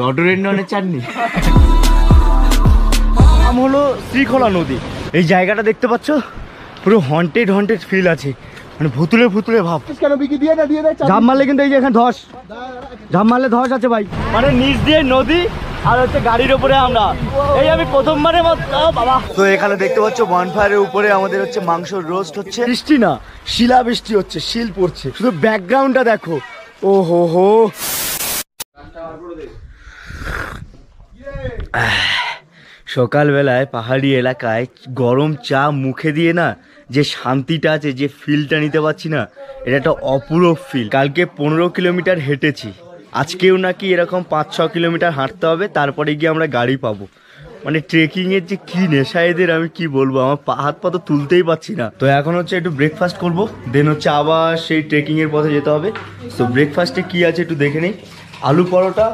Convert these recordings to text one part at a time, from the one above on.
রডোডেনড্রনের চাটনি। নাম হলো শ্রীখোলা নদী। এই জায়গাটা দেখতে পাচ্ছ, পুরো হন্টেড ফিল আছে, মানে ভুতুরে ভুতুরে ভাব। ঝাঁপ মারলে কিন্তু এই যে এখানে ধস, ঝাঁপ মারলে ধস আছে ভাই, মানে নিচ দিয়ে নদী আর হচ্ছে গাড়ির উপরে আমরা। এই আমি প্রথমবারের মতো বাবা। তো এখানে দেখতে পাচ্ছ বনফায়ারের উপরে আমাদের হচ্ছে মাংস রোস্ট হচ্ছে। বৃষ্টি না, শিলা বৃষ্টি হচ্ছে, শিল পড়ছে, শুধু ব্যাকগ্রাউন্ডটা দেখো। ও হো হো, সকালবেলায় পাহাড়ি এলাকায় গরম চা মুখে দিয়ে না যে শান্তিটা আছে, যে ফিলটা নিতে পারছি না, এটা একটা অপূরব ফিল। কালকে 15 কিলোমিটার হেঁটেছি, আজকেও নাকি এরকম 5-6 কিলোমিটার হাঁটতে হবে, তারপরে গিয়ে আমরা গাড়ি পাবো। মানে ট্রেকিংয়ের যে কি নেশা এদের, আমি কি বলবো, আমার হাত পা তো তুলতেই পারছি না। তো এখন হচ্ছে একটু ব্রেকফাস্ট করবো, দেন হচ্ছে আবার সেই ট্রেকিংয়ের পথে যেতে হবে। তো ব্রেকফাস্টে কি আছে একটু দেখে নিই। আলু পরোটা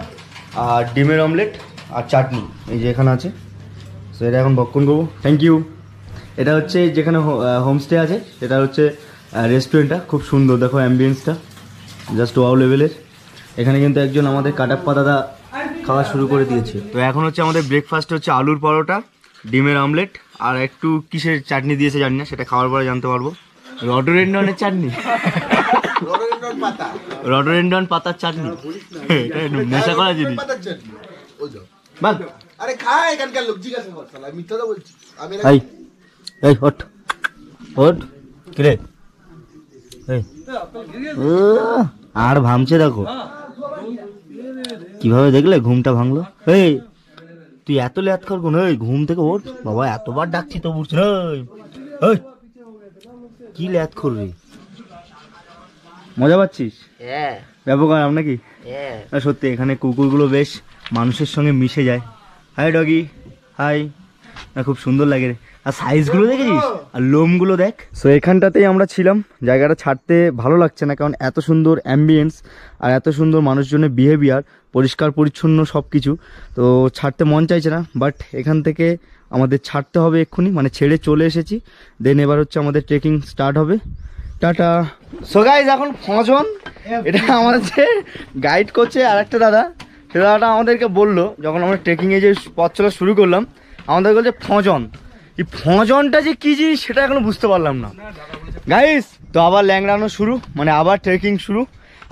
আর ডিমের অমলেট আর চাটনি, এই যে এখানে আছে। তো এটা এখন ভক্ষণ করবো। Thank you. এটা হচ্ছে যেখানে হোমস্টে আছে, সেটা হচ্ছে রেস্টুরেন্টটা, খুব সুন্দর, দেখো অ্যাম্বিয়েন্সটা জাস্ট ওয়াও লেভেলের। এখানে কিন্তু একজন আমাদের কাটাপ্পা পাতাদা খাওয়া শুরু করে দিয়েছে। তো এখন হচ্ছে আমাদের ব্রেকফাস্ট হচ্ছে আলুর পরোটা, ডিমের অমলেট আর একটু কিসের চাটনি দিয়েছে জানি না, সেটা খাওয়ার পরে জানতে পারবো। রডোডেনড্রনের চাটনি, রডোডেনড্রন পাতার চাটনি, নেশা করা জিনিস। আরে খায় এখানকার লোক, জিজ্ঞাসা কর, শালা মিথ্যা তো বলছিস। আমি না এই ওঠ ওঠ, কি রে আর ভাঙছে, দেখো কিভাবে, দেখলে ঘুমটা ভাঙলো। এই তুই এত লেট কর কোন, ওই ঘুম থেকে ওঠ বাবা, এতবার ডাকছি তো উঠছ না। ওই কি লেট করবি, মজা পাচ্ছিস? হ্যাঁ ব্যাপক আরাম নাকি? হ্যাঁ সত্যি এখানে কুকুরগুলো বেশ মানুষের সঙ্গে মিশে যায়। হাই ডগি, হাই, খুব সুন্দর লাগে রে। আর সাইজগুলো দেখেছিস, আর লোমগুলো দেখ। সো এখানটাতেই আমরা ছিলাম, জায়গাটা ছাড়তে ভালো লাগছে না, কারণ এত সুন্দর অ্যাম্বিয়েন্স আর এত সুন্দর মানুষজনের বিহেভিয়ার, পরিষ্কার পরিচ্ছন্ন সব কিছু, তো ছাড়তে মন চাইছে না। বাট এখান থেকে আমাদের ছাড়তে হবে এক্ষুনি, মানে ছেড়ে চলে এসেছি। দেন এবার হচ্ছে আমাদের ট্রেকিং স্টার্ট হবে। টাটা। সো গাইজ এখন 5 জন, এটা আমাদের যে গাইড করছে আর একটা দাদা, সে দাদাটা আমাদেরকে বললো যখন আমরা ট্রেকিংয়ে যে পথ চলা শুরু করলাম, আমাদের বলছে 5 জন। এই 5 জনটা যে কী জিনিস সেটা এখনো বুঝতে পারলাম না গাইজ। তো আবার ল্যাংড়ানো শুরু, মানে আবার ট্রেকিং শুরু।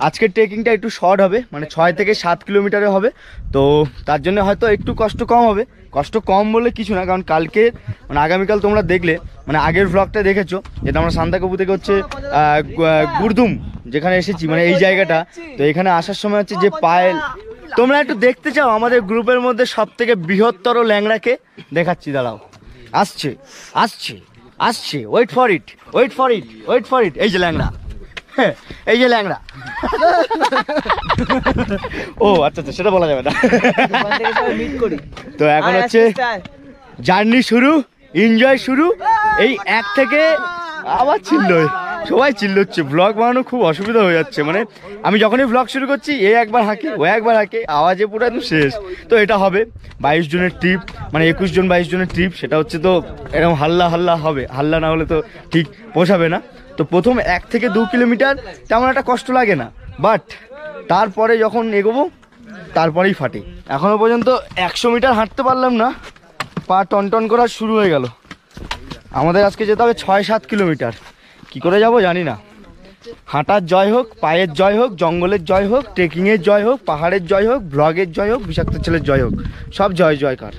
আজকের ট্রেকিংটা একটু শর্ট হবে, মানে 6 থেকে 7 কিলোমিটারে হবে, তো তার জন্য হয়তো একটু কষ্ট কম হবে। কষ্ট কম বলে কিছু না, কারণ কালকে মানে আগামীকাল তোমরা দেখলে, মানে আগের ভ্লগটা দেখেছো, যেটা আমরা সান্দাকপু থেকে হচ্ছে গুরদুম যেখানে এসেছি, মানে এই জায়গাটা। তো এখানে আসার সময় হচ্ছে যে পায়েল, তোমরা একটু দেখতে চাও আমাদের গ্রুপের মধ্যে সব থেকে বৃহত্তর ল্যাংড়াকে দেখাচ্ছি, দাঁড়াও, আসছে আসছে আসছে, wait for it wait for it wait for it. এই যে ল্যাংড়া, এই যে ল্যাংড়া। ও আচ্ছা আচ্ছা, সেটা বলা যাবে না। তো এখন হচ্ছে জার্নি শুরু, এনজয় শুরু। এই 1 থেকে আবার চিল্লোয়, সবাই চিল্লোচ্ছে, ব্লগ বানানো খুব অসুবিধা হয়ে যাচ্ছে। মানে আমি যখনই ব্লগ শুরু করছি, এ একবার হাঁকে ও একবার হাঁকে, আওয়াজে পুরো একদম শেষ। তো এটা হবে 22 জনের ট্রিপ, মানে 21 জন 22 জনের ট্রিপ, সেটা হচ্ছে তো এরকম হাল্লা হাল্লা হবে, হাল্লা না হলে তো ঠিক পোষাবে না। তো প্রথম 1 থেকে 2 কিলোমিটার তেমন একটা কষ্ট লাগে না, বাট তারপরে যখন এগোবো তারপরেই ফাটে। এখনো পর্যন্ত 100 মিটার হাঁটতে পারলাম না, পা টনটন করা শুরু হয়ে গেল। আমাদের আজকে যেতে হবে 6-7 কিলোমিটার, কি করে যাব জানি না। হাঁটার জয় হোক, পায়ের জয় হোক, জঙ্গলের জয় হোক, ট্রেকিংয়ের জয় হোক, পাহাড়ের জয় হোক, ব্লগের জয় হোক, বিষাক্ত ছেলের জয় হোক, সব জয় জয়কার।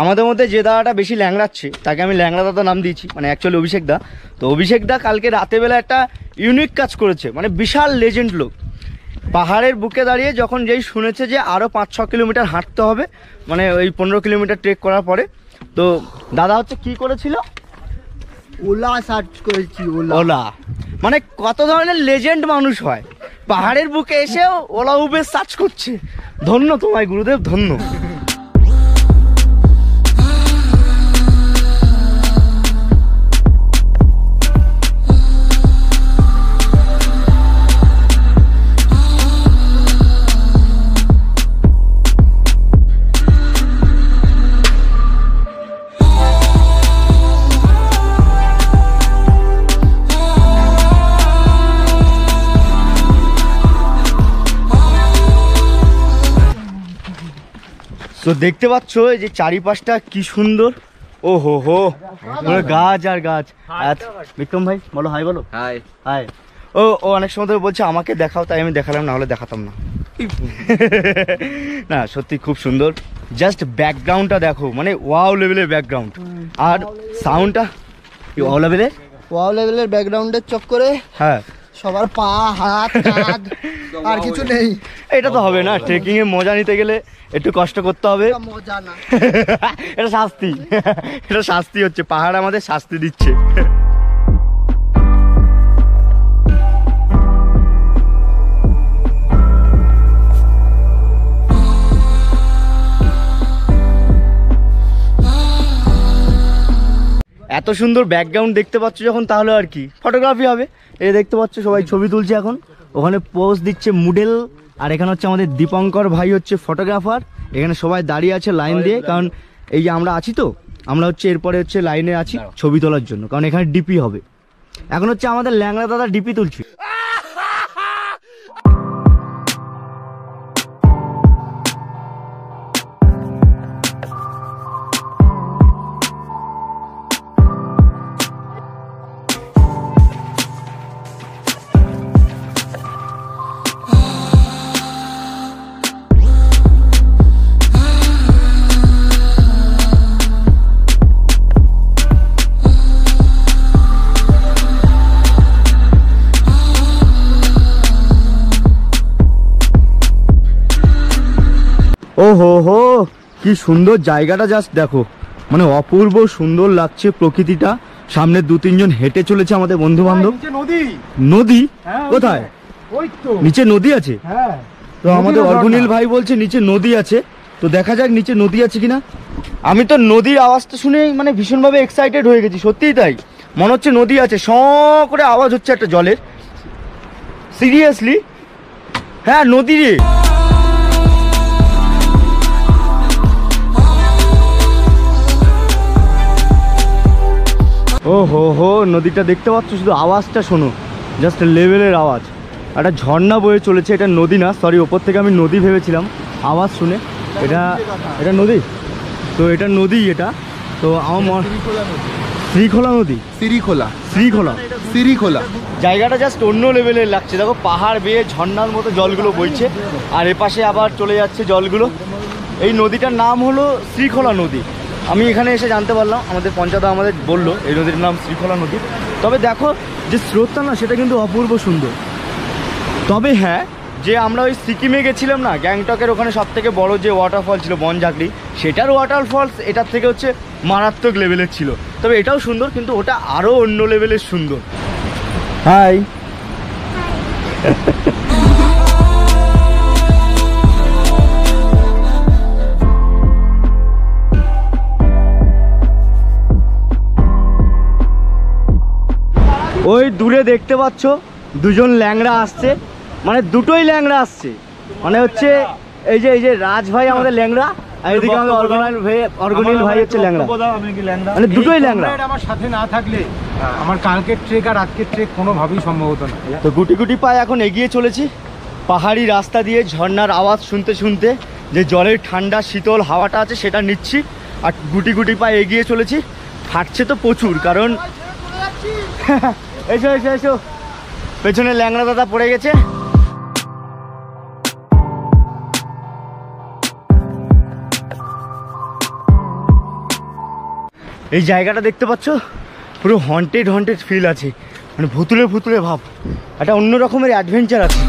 আমাদের মধ্যে যে দাদাটা বেশি ল্যাংড়াচ্ছে তাকে আমি ল্যাংড়া দাদা নাম দিয়েছি, মানে অ্যাকচুয়ালি অভিষেক দা। তো অভিষেক দা কালকে রাতেবেলা একটা ইউনিক কাজ করেছে, মানে বিশাল লেজেন্ড লোক। পাহাড়ের বুকে দাঁড়িয়ে যখন যেই শুনেছে যে আরও 5-6 কিলোমিটার হাঁটতে হবে, মানে ওই 15 কিলোমিটার ট্রেক করার পরে, তো দাদা হচ্ছে কি করেছিল, ওলা সার্চ করেছি। ওলা, মানে কত ধরনের লেজেন্ড মানুষ হয়, পাহাড়ের বুকে এসেও ওলা উবের সার্চ করছে। ধন্য তোমায় গুরুদেব, ধন্য। তো দেখতে পাচ্ছ এই যে চারিপাশটা কি সুন্দর। ও হো হো, পুরো গাছ আর গাছ। বিক্রম ভাই বলো হাই, বলো হাই। হাই। ও ও অনেক সময় ধরে বলছে আমাকে দেখাও, তাই আমি দেখালাম, না হলে দেখাতাম না। না সত্যি খুব সুন্দর, জাস্ট ব্যাকগ্রাউন্ডটা দেখো, মানে ওয়াও লেভেলের ব্যাকগ্রাউন্ড। আর সাউন্ডটা ওয়াও লেভেলের, ওয়াও লেভেলের ব্যাকগ্রাউন্ডের চক্করে হ্যাঁ সবার পা হাত কাঁধ আর কিছু নেই। এটা তো হবে না, ট্রেকিং এ মজা নিতে গেলে একটু কষ্ট করতে হবে। এটা মজা না, এটা শাস্তি। এটা শাস্তি হচ্ছে, পাহাড় আমাদের শাস্তি দিচ্ছে। এত সুন্দর ব্যাকগ্রাউন্ড দেখতে পাচ্ছ যখন, তাহলে আর কি ফটোগ্রাফি হবে। এই দেখতে পাচ্ছ সবাই ছবি তুলছে এখন, ওখানে পোজ দিচ্ছে মডেল। আর এখানে হচ্ছে আমাদের দীপঙ্কর ভাই হচ্ছে ফটোগ্রাফার। এখানে সবাই দাঁড়িয়ে আছে লাইন দিয়ে, কারণ এই যে আমরা আছি তো, আমরা হচ্ছে এরপরে হচ্ছে লাইনে আছি ছবি তোলার জন্য, কারণ এখানে ডিপি হবে। এখন হচ্ছে আমাদের ল্যাংড়া দাদা ডিপি তুলছে। ও হো হো, কি সুন্দর জায়গাটা, জাস্ট দেখো, মানে অপূর্ব সুন্দর লাগছে প্রকৃতিটা। সামনে 2-3 জন হেঁটে চলেছে আমাদের বন্ধু বান্ধব। নদী কোথায়? নিচে নদী আছে? তো আমাদের অর্ঘনীল ভাই বলছে নিচে নদী আছে, তো দেখা যাক নিচে নদী আছে কিনা। আমি তো নদীর আওয়াজটা শুনে মানে ভীষণভাবে এক্সাইটেড হয়ে গেছি, সত্যিই তাই, মনে হচ্ছে নদী আছে, স করে আওয়াজ হচ্ছে একটা জলের। সিরিয়াসলি, হ্যাঁ নদী রে। ও হো হো, নদীটা দেখতে পাচ্ছ, শুধু আওয়াজটা শোনো, জাস্ট লেভেলের আওয়াজ। একটা ঝর্ণা বয়ে চলেছে, এটা নদী না, সরি, ওপর থেকে আমি নদী ভেবেছিলাম আওয়াজ শুনে। এটা নদী, তো এটা নদী, এটা তো আমার শ্রীখোলা নদী, শ্রীখোলা জায়গাটা জাস্ট অন্য লেভেলের লাগছে। দেখো পাহাড় বেয়ে ঝর্ণার মতো জলগুলো বইছে, আর এপাশে আবার চলে যাচ্ছে জলগুলো। এই নদীটার নাম হলো শ্রীখোলা নদী। আমি এখানে এসে জানতে পারলাম, আমাদের পঞ্চায়েত আমাদের বললো এই নদীর নাম শ্রীখোলা নদী। তবে দেখো যে স্রোতটা না, সেটা কিন্তু অপূর্ব সুন্দর। তবে হ্যাঁ, যে আমরা ওই সিকিমে গেছিলাম না, গ্যাংটকের ওখানে সব থেকে বড় যে ওয়াটারফল ছিল বনঝাগড়ি, সেটার ওয়াটারফলস এটার থেকে হচ্ছে মারাত্মক লেভেলের ছিল। তবে এটাও সুন্দর, কিন্তু ওটা আরও অন্য লেভেলের সুন্দর। হাই। ওই দূরে দেখতে পাচ্ছ 2জন ল্যাংড়া আসছে, মানে দুটোই ল্যাংড়া আসছে, মানে হচ্ছে এই যে রাজ ভাই আমাদের ল্যাংড়া, আর এদিকে আমাদের অর্গনীল ভাই হচ্ছে ল্যাংড়া, মানে দুটোই ল্যাংড়া। আমার সাথে না থাকলে আমার কালকের ট্রেক আর আজকের ট্রেক কোনোভাবেই সম্ভব হতো না। তো গুটি গুটি পায়ে এখন এগিয়ে চলেছি পাহাড়ি রাস্তা দিয়ে, ঝর্ণার আওয়াজ শুনতে শুনতে, যে জলের ঠান্ডা শীতল হাওয়াটা আছে সেটা নিচ্ছি, আর গুটি গুটি পায়ে এগিয়ে চলেছি। ফাটছে তো প্রচুর, কারণ এসো এসো এসো, পেছনে ল্যাংড়া দাদা পড়ে গেছে। এই জায়গাটা দেখতে পাচ্ছ, পুরো হন্টেড ফিল আছে, মানে ভুতুলে ভুতুলে ভাব, একটা অন্য রকমের অ্যাডভেঞ্চার আছে।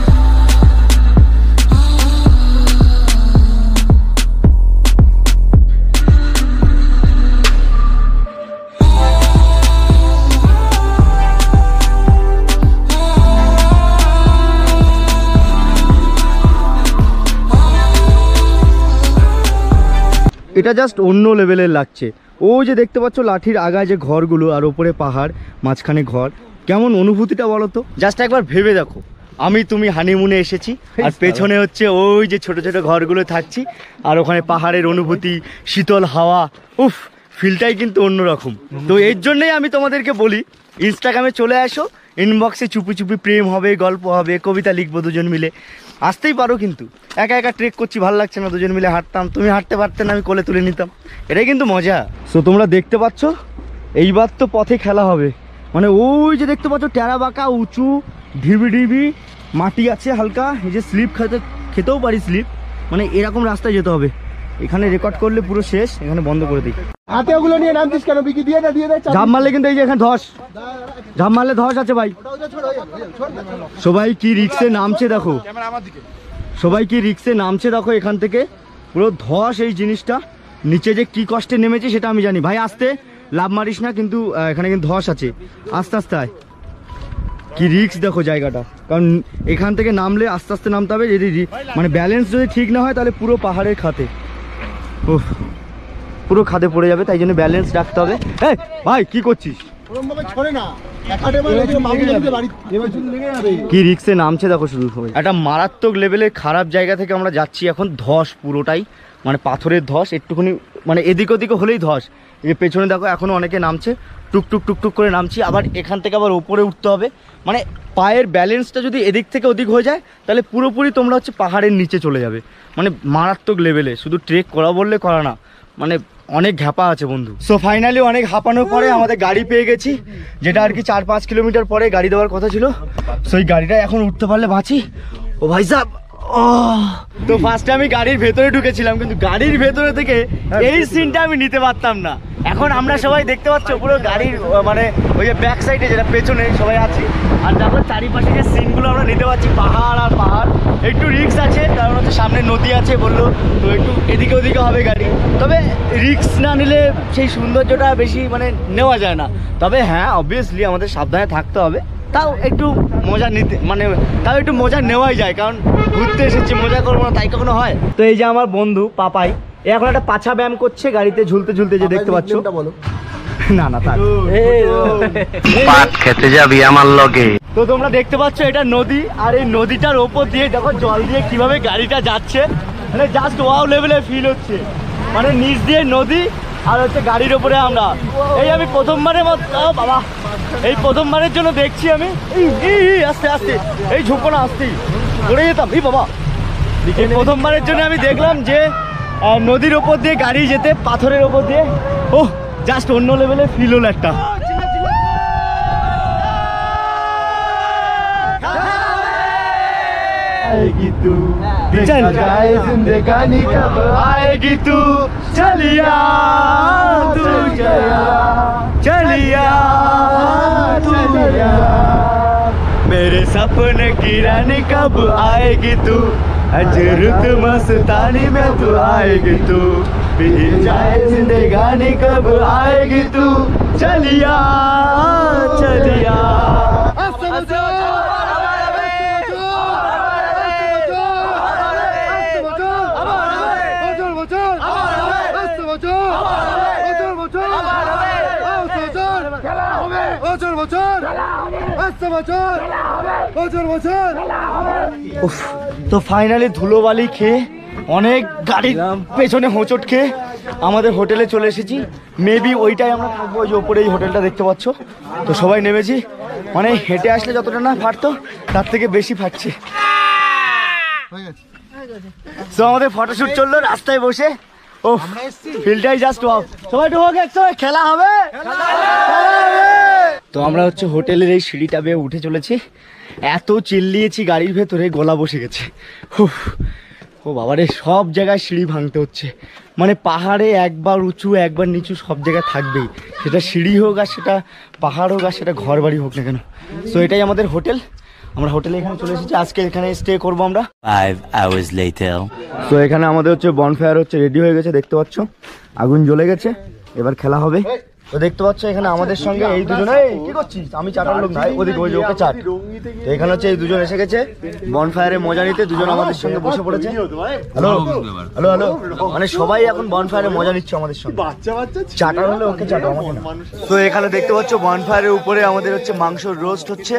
এটা জাস্ট অন্য লেভেলের লাগছে। ওই যে দেখতে পাচ্ছ লাঠির আগায় যে ঘরগুলো, আর ওপরে পাহাড়, মাঝখানে ঘর, কেমন অনুভূতিটা বলো তো? জাস্ট একবার ভেবে দেখো, আমি তুমি হানিমুনে এসেছি, আর পেছনে হচ্ছে ওই যে ছোট ছোট ঘরগুলো থাকছি, আর ওখানে পাহাড়ের অনুভূতি, শীতল হাওয়া, উফ, ফিলটাই কিন্তু অন্যরকম। তো এর জন্যই আমি তোমাদেরকে বলি, ইনস্টাগ্রামে চলে আসো, ইনবক্সে চুপি চুপি প্রেম হবে, গল্প হবে, কবিতা লিখবো 2জন মিলে। আসতেই পারো, কিন্তু একা একা ট্রেক করছি, ভালো লাগছে না, দুজন মিলে হাঁটতাম, তুমি হাঁটতে পারতে না, আমি কোলে তুলে নিতাম, এটাই কিন্তু মজা। সো তোমরা দেখতে পাচ্ছ এইবার তো পথে খেলা হবে, মানে ওই যে দেখতে পাচ্ছ টেরা বাঁকা উঁচু ঢিবি ঢিবি মাটি আছে হালকা, এই যে স্লিপ খেতেও পারি স্লিপ, মানে এরকম রাস্তায় যেতে হবে। এখানে রেকর্ড করলে পুরো শেষ, এখানে বন্ধ করে দিই। হাতে ওগুলো নিয়ে নামছিস কেন? বিকি দিয়ে দে, দিয়ে দে। ঝাঁপ মারলে কিন্তু এই যে এখানে ধস, ঝাঁপ মারলে ধস আছে ভাই। সবাই কি রিক্সে নামছে দেখো, সবাই কি রিক্সে নামছে দেখো, এখান থেকে পুরো ধস এই জিনিসটা, নিচে যে কি কষ্টে নেমেছে সেটা আমি জানি। ভাই আসতে লাভ মারিস না, কিন্তু এখানে কিন্তু ধস আছে, আস্তে আস্তে আয়। কি রিক্স দেখো জায়গাটা, কারণ এখান থেকে নামলে আস্তে আস্তে নামতে হবে, যদি মানে ব্যালেন্স যদি ঠিক না হয় তাহলে পুরো পাহাড়ের খাতে, ওহ পুরো খাদে পড়ে যাবে, তাই জন্য ব্যালেন্স রাখতে হবে। এই ভাই কি করছিস? কি রিক্সে নামছে দেখো শুধু সবাই, একটা মারাত্মক লেভেলের খারাপ জায়গা থেকে আমরা যাচ্ছি এখন, ধস পুরোটাই, মানে পাথরের ধস, একটুখানি মানে এদিক ওদিক হলেই ধস। এই পেছনে দেখো এখনো অনেকে নামছে, টুকটুক টুকটুক করে নামছি, আবার এখান থেকে আবার ওপরে উঠতে হবে, মানে পায়ের ব্যালেন্সটা যদি এদিক থেকে ওদিক হয়ে যায় তাহলে পুরোপুরি তোমরা হচ্ছে পাহাড়ের নিচে চলে যাবে, মানে মারাত্মক লেভেলে। শুধু ট্রেক করা বললে করা না, মানে অনেক ঘাপা আছে বন্ধু। সো ফাইনালি অনেক হাঁপানোর পরে আমাদের গাড়ি পেয়ে গেছি, যেটা আর কি 4-5 কিলোমিটার পরে গাড়ি দেওয়ার কথা ছিল। সো এই গাড়িটা এখন উঠতে পারলে বাঁচি। ও ভাই সাহেব, তো ফার্স্টে আমি গাড়ির ভেতরে ঢুকেছিলাম, কিন্তু গাড়ির ভেতরে থেকে এই সিনটা আমি নিতে পারতাম না। এখন আমরা সবাই দেখতে পাচ্ছ পুরো গাড়ির মানে ওই যে ব্যাক সাইডে যেটা পেছনে সবাই আছি, আর দেখো চারিপাশে যে সিনগুলো আমরা নিতে পারছি, পাহাড় আর পাহাড়। একটু রিস্ক আছে, কারণ হচ্ছে সামনে নদী আছে বললো, তো একটু এদিকে ওদিকে হবে গাড়ি, তবে রিস্ক না নিলে সেই সৌন্দর্যটা বেশি মানে নেওয়া যায় না। তবে হ্যাঁ অবভিয়াসলি আমাদের সাবধানে থাকতে হবে, তাও একটু মজা নিতে মানে তাও একটু মজা নেওয়াই যায়, কারণ ঘুরতে এসেছি, মজা করবো না তাই কখনো হয়? তো এই যে আমার বন্ধু পাপাই, এ এখন একটা পাছা ব্যায়াম করছে গাড়িতে ঝুলতে ঝুলতে, যে দেখতে পাচ্ছ। না না থাক, পাট খেতে যাবি আমার লগে। তো তোমরা দেখতে পাচ্ছ এটা নদী, আর এই নদীটার ওপর দিয়ে দেখো জল দিয়ে কিভাবে গাড়িটা যাচ্ছে, মানে জাস্ট ওয়াও লেভেলে ফিল হচ্ছে, মানে নিচ দিয়ে নদী আর হচ্ছে গাড়ির ওপরে আমরা। এই আমি প্রথমবারের মতো বাবা, এই প্রথমবারের জন্য দেখছি আমি, এই আস্তে আস্তে এই ঝুঁকো না, আসতেই পড়ে যেতাম, এই বাবা। এই প্রথমবারের জন্য আমি দেখলাম যে নদীর ওপর দিয়ে গাড়ি যেতে, পাথরের ওপর দিয়ে, ওহ জাস্ট অন্য লেভেলে ফিল হলো একটা। आएगी तू चल जाए जिंदगानी कब आएगी तू चलिया तू चलिया तू मेरे सपने की रानी कब आएगी तू अजरुत मस्तानी में तू आएगी तू बीत जाए जिंदगानी कब आएगी तू चलिया चलिया। তো ফাইনালি ধুলোবালি খেয়ে অনেক গাড়ির পেছনে হোঁচট খেয়ে আমাদের হোটেলে চলে এসেছি। মেবি ওইটাই আমরা থাকবো, ওই যে ওপরে এই হোটেলটা দেখতে পাচ্ছ। তো সবাই নেমেছি, মানে হেঁটে আসলে যতটা না ফাটতো তার থেকে বেশি ফাটছে। তো আমাদের ফটোশুট চললো রাস্তায় বসে, ও ফিল্ডটাই জাস্ট ওয়াও। সবাই ঢোক, একসময় খেলা হবে। তো আমরা হচ্ছে হোটেলের এই সিঁড়িটা বেয়ে উঠে চলেছি, এত চিল্লিয়েছি গাড়ির ভেতরে গলা বসে গেছে। ও বাবারে, সব জায়গায় সিঁড়ি ভাঙতে হচ্ছে, মানে পাহাড়ে একবার উঁচু একবার নিচু সব জায়গায় থাকবেই, সেটা সিঁড়ি হোক আর সেটা পাহাড় হোক আর সেটা ঘর বাড়ি হোক না কেন। সো এটাই আমাদের হোটেল, আমরা হোটেলে এখানে চলে এসেছি, আজকে এখানে স্টে করবো আমরা। 5 hours later. তো এখানে আমাদের হচ্ছে বনফায়ার হচ্ছে রেডি হয়ে গেছে, দেখতে পাচ্ছ আগুন জ্বলে গেছে, এবার খেলা হবে। তো দেখতে পাচ্ছ এখানে আমাদের সঙ্গে এই দুজনে, কি করছিস? আমি চাটার লোক নাই, ওদিকে ওই যে ওকে চাট। তো এখানে হচ্ছে এই দুজন এসে গেছে বনফায়ারে মজা নিতে, দুজন আমাদের সঙ্গে বসে পড়েছে। হ্যালো হ্যালো হ্যালো, মানে সবাই এখন বনফায়ারে মজা নিচ্ছে আমাদের সঙ্গে। চাটার হলে ওকে চাটো, আমাকে না। তো এখানে দেখতে পাচ্ছ বনফায়ারের উপরে আমাদের হচ্ছে মাংস রোস্ট হচ্ছে,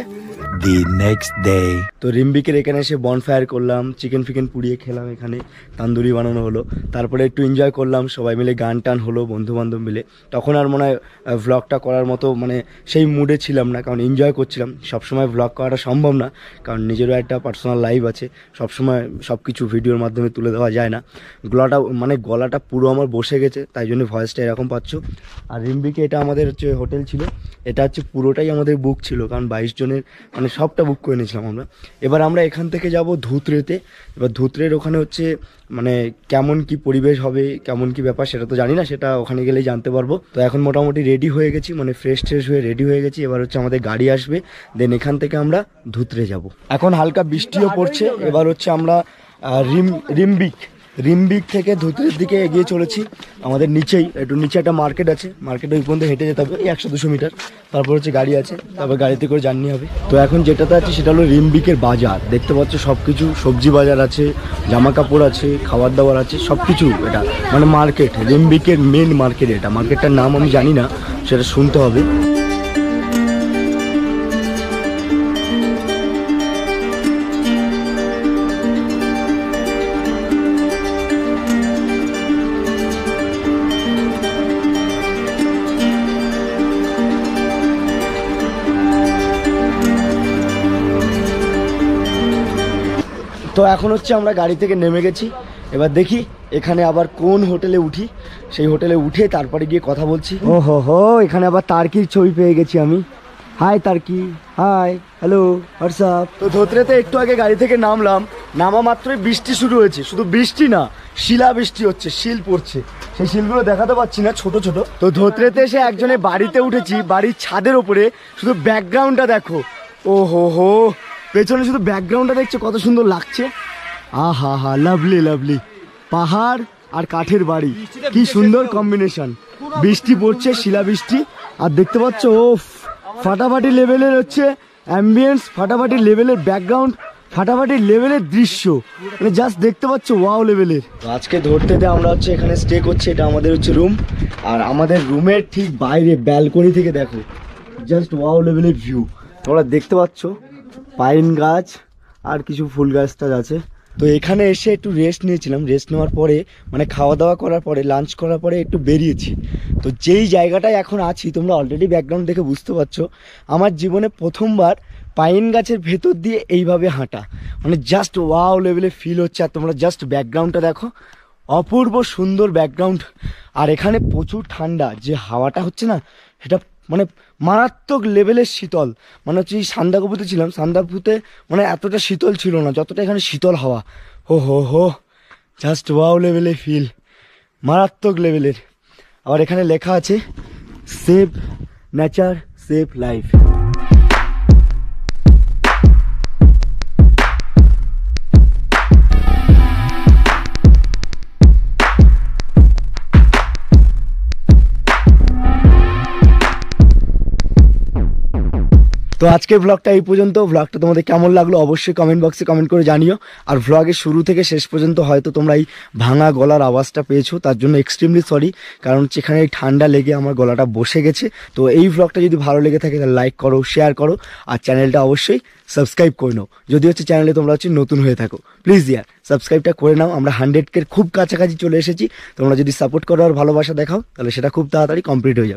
the next day. তো রিম্বিকের এখানে এসে বনফায়ার করলাম, চিকেন ফিকেন পুড়িয়ে খেলাম, এখানে তান্দুরি বানানো হলো, তারপরে একটু এনজয় করলাম, সবাই মিলে গান টান হলো বন্ধু বান্ধব মিলে। তখন আর মনে হয় ভ্লগটা করার মতো মানে সেই মুডে ছিলাম না, কারণ এনজয় করছিলাম। সবসময় ভ্লগ করাটা সম্ভব না, কারণ নিজেরও একটা পার্সোনাল লাইফ আছে, সবসময় সব কিছু ভিডিওর মাধ্যমে তুলে দেওয়া যায় না। গলাটা পুরো আমার বসে গেছে, তাই জন্য ভয়েসটা এরকম পাচ্ছ। আর রিম্বিকে এটা আমাদের হচ্ছে হোটেল ছিল, এটা হচ্ছে পুরোটাই আমাদের বুক ছিল, কারণ 22 জনের মানে সবটা বুক করে নিয়েছিলাম আমরা। এবার আমরা এখান থেকে যাব ধুতরেতে। এবার ধুতরের ওখানে হচ্ছে মানে কেমন কি পরিবেশ হবে, কেমন কি ব্যাপার সেটা তো জানি না, সেটা ওখানে গেলেই জানতে পারবো। তো এখন মোটামুটি রেডি হয়ে গেছি, মানে ফ্রেশ হয়ে রেডি হয়ে গেছি। এবার হচ্ছে আমাদের গাড়ি আসবে, দেন এখান থেকে আমরা ধুতরে যাব। এখন হালকা বৃষ্টিও পড়ছে। এবার হচ্ছে আমরা রিম্বিক থেকে ধুতরের দিকে এগিয়ে চলেছি। আমাদের নিচে একটা মার্কেট আছে, মার্কেটে ওই পর্যন্ত হেঁটে যেতে হবে 100-200 মিটার, তারপর হচ্ছে গাড়ি আছে, তারপর গাড়িতে করে জার্নি হবে। তো এখন যেটাতে আছে সেটা হলো রিম্বিকের বাজার। দেখতে পাচ্ছ সব কিছু, সবজি বাজার আছে, জামা কাপড় আছে, খাবার দাবার আছে, সব কিছু। এটা মানে মার্কেট, রিম্বিকের মেন মার্কেট। এটা মার্কেটটার নাম আমি জানি না, সেটা শুনতে হবে। তো এখন হচ্ছে আমরা গাড়ি থেকে নেমে গেছি। এবার দেখি এখানে আবার কোন হোটেলে উঠি, সেই হোটেলে উঠে তারপরে গিয়ে কথা বলছি। ও হো, এখানে আবার তার্কির ছবি পেয়ে গেছি আমি। Hi Turkey, hi, hello, WhatsApp. তো ধোতরেতে একটু আগে গাড়ি থেকে নামা মাত্রই বৃষ্টি শুরু হয়েছে। শুধু বৃষ্টি না, শিলা বৃষ্টি হচ্ছে, শিল পড়ছে। সেই শিলগুলো দেখাতে পাচ্ছি না, ছোট ছোট। তো ধোতরেতে এসে একজনের বাড়িতে উঠেছি, বাড়ির ছাদের ওপরে। শুধু ব্যাকগ্রাউন্ডটা দেখো, ও হো, পেছনে শুধু ব্যাকগ্রাউন্ডটা দেখছো কত সুন্দর লাগছে। আহা হা, লাভলি পাহাড় আর কাঠের বাড়ি, কি সুন্দর কম্বিনেশন। বৃষ্টি পড়ছে, শিলা বৃষ্টি, আর দেখতে পাচ্ছ ও ফাটাফাটি লেভেলের হচ্ছে অ্যাম্বিয়েন্স, ফাটাফাটি লেভেলের ব্যাকগ্রাউন্ড, ফাটাফাটি লেভেলের দৃশ্য, মানে জাস্ট দেখতে পাচ্ছ ওয়াও লেভেলের। আজকে ধরতেতে আমরা হচ্ছে এখানে স্টে করছি। এটা আমাদের হচ্ছে রুম, আর আমাদের রুমের ঠিক বাইরে ব্যালকনি থেকে দেখো জাস্ট ওয়াও লেভেলের ভিউ। তোমরা দেখতে পাচ্ছ পাইন গাছ আর কিছু ফুল গাছ টাছ আছে। তো এখানে এসে একটু রেস্ট নিয়েছিলাম, রেস্ট নেওয়ার পরে মানে খাওয়া দাওয়া করার পরে, লাঞ্চ করার পরে একটু বেরিয়েছি। তো যেই জায়গাটায় এখন আছি, তোমরা অলরেডি ব্যাকগ্রাউন্ড দেখে বুঝতে পারছো, আমার জীবনে প্রথমবার পাইন গাছের ভেতর দিয়ে এইভাবে হাঁটা, মানে জাস্ট ওয়াও লেভেলে ফিল হচ্ছে। আর তোমরা জাস্ট ব্যাকগ্রাউন্ডটা দেখো, অপূর্ব সুন্দর ব্যাকগ্রাউন্ড। আর এখানে প্রচুর ঠান্ডা, যে হাওয়াটা হচ্ছে না সেটা মানে মারাত্মক লেভেলের শীতল। মানে হচ্ছে সান্দাকফুতে ছিলাম, সান্দাকফুতে মানে এতটা শীতল ছিল না যতটা এখানে শীতল হাওয়া। হো জাস্ট ওয়াও লেভেলের ফিল, মারাত্মক লেভেলের। আবার এখানে লেখা আছে সেভ নেচার, সেভ লাইফ। তো আজকের ব্লগটা এই পর্যন্ত। ব্লগটা তোমাদের কেমন লাগলো অবশ্যই কমেন্ট বক্সে কমেন্ট করে জানিও। আর ব্লগের শুরু থেকে শেষ পর্যন্ত হয়তো তোমরা এই ভাঙা গলার আওয়াজটা পেয়েছো, তার জন্য এক্সট্রিমলি সরি, কারণ সেখানে এই ঠান্ডা লেগে আমার গলাটা বসে গেছে। তো এই ব্লগটা যদি ভালো লেগে থাকে তাহলে লাইক করো, শেয়ার করো, আর চ্যানেলটা অবশ্যই সাবস্ক্রাইব করে নাও। যদি হচ্ছে চ্যানেলে তোমরা হচ্ছে নতুন হয়ে থাকো, প্লিজ ইয়ার সাবস্ক্রাইবটা করে নাও। আমরা 100K খুব কাছাকাছি চলে এসেছি। তোমরা যদি সাপোর্ট করো আর ভালোবাসা দেখাও, তাহলে সেটা খুব তাড়াতাড়ি কমপ্লিট হয়ে যাবে।